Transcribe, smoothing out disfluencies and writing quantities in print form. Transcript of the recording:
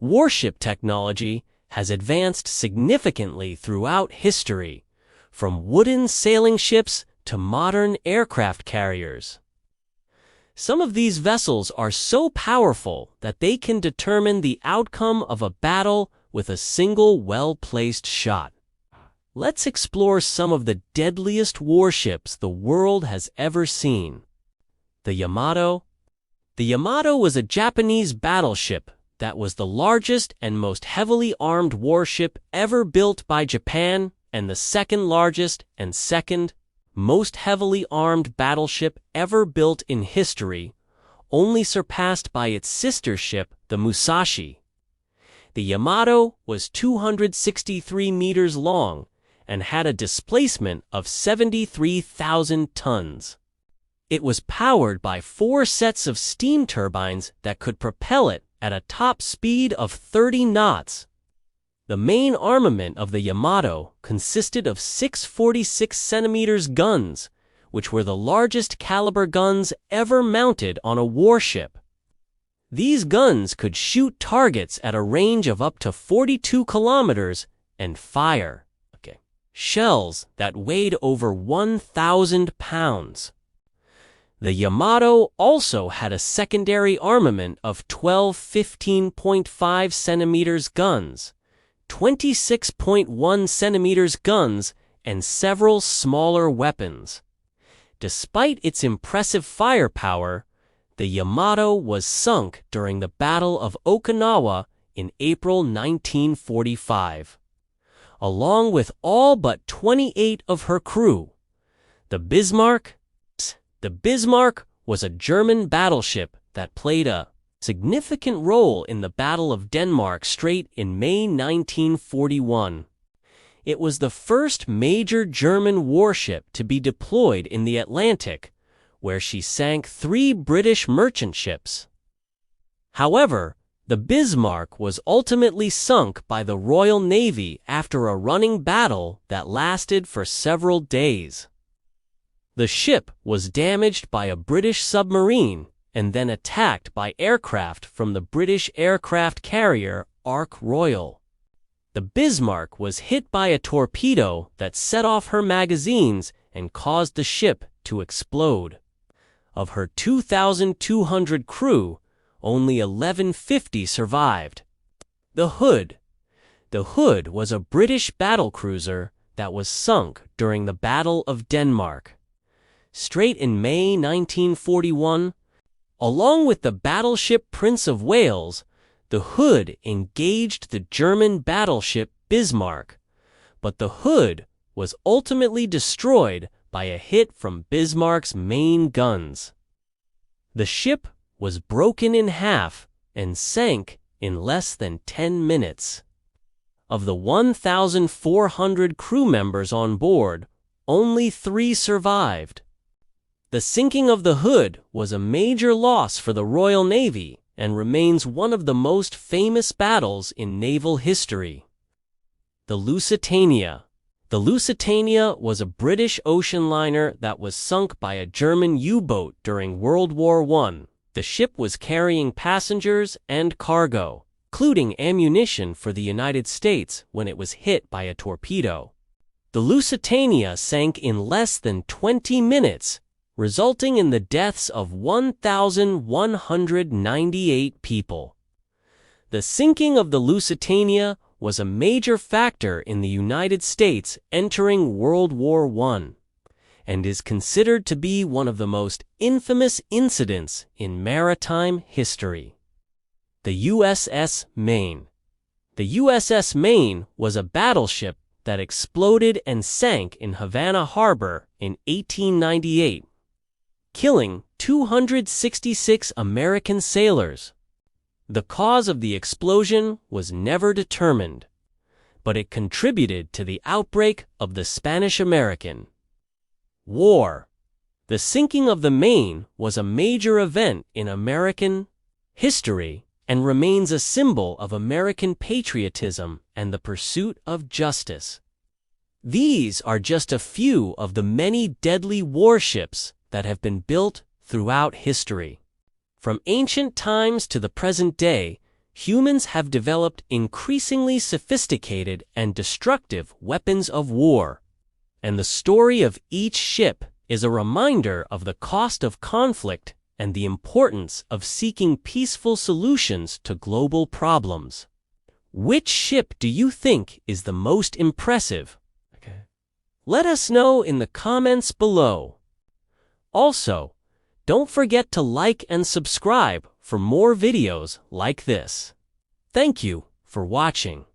Warship technology has advanced significantly throughout history, from wooden sailing ships to modern aircraft carriers. Some of these vessels are so powerful that they can determine the outcome of a battle with a single well-placed shot. Let's explore some of the deadliest warships the world has ever seen. The Yamato. The Yamato was a Japanese battleship that was the largest and most heavily armed warship ever built by Japan, and the second largest and second most heavily armed battleship ever built in history, only surpassed by its sister ship, the Musashi. The Yamato was 263 meters long and had a displacement of 73,000 tons. It was powered by 4 sets of steam turbines that could propel it at a top speed of 30 knots. The main armament of the Yamato consisted of 6 46-centimeter guns, which were the largest caliber guns ever mounted on a warship. These guns could shoot targets at a range of up to 42 kilometers and fire shells that weighed over 1,000 pounds. The Yamato also had a secondary armament of 12 15.5 centimeters guns, 26.1 centimeters guns, and several smaller weapons. Despite its impressive firepower, the Yamato was sunk during the Battle of Okinawa in April 1945. Along with all but 28 of her crew. The Bismarck was a German battleship that played a significant role in the Battle of Denmark Strait in May 1941. It was the first major German warship to be deployed in the Atlantic, where she sank 3 British merchant ships. However, the Bismarck was ultimately sunk by the Royal Navy after a running battle that lasted for several days. The ship was damaged by a British submarine and then attacked by aircraft from the British aircraft carrier Ark Royal. The Bismarck was hit by a torpedo that set off her magazines and caused the ship to explode. Of her 2,200 crew, only 1,150 survived. The Hood was a British battlecruiser that was sunk during the Battle of Denmark Strait in May 1941. Along with the battleship Prince of Wales, the Hood engaged the German battleship Bismarck, but the Hood was ultimately destroyed by a hit from Bismarck's main guns. The ship was broken in half and sank in less than 10 minutes. Of the 1,400 crew members on board, only 3 survived. The sinking of the Hood was a major loss for the Royal Navy and remains one of the most famous battles in naval history. The Lusitania. The Lusitania was a British ocean liner that was sunk by a German U-boat during World War I. The ship was carrying passengers and cargo, including ammunition for the United States when it was hit by a torpedo. The Lusitania sank in less than 20 minutes, resulting in the deaths of 1,198 people. The sinking of the Lusitania was a major factor in the United States entering World War I, and is considered to be one of the most infamous incidents in maritime history. The USS Maine. The USS Maine was a battleship that exploded and sank in Havana Harbor in 1898, killing 266 American sailors. The cause of the explosion was never determined, but it contributed to the outbreak of the Spanish-American War. The sinking of the Maine was a major event in American history and remains a symbol of American patriotism and the pursuit of justice. These are just a few of the many deadly warships that have been built throughout history. From ancient times to the present day, humans have developed increasingly sophisticated and destructive weapons of war, and the story of each ship is a reminder of the cost of conflict and the importance of seeking peaceful solutions to global problems. Which ship do you think is the most impressive? Let us know in the comments below. Also, don't forget to like and subscribe for more videos like this. Thank you for watching.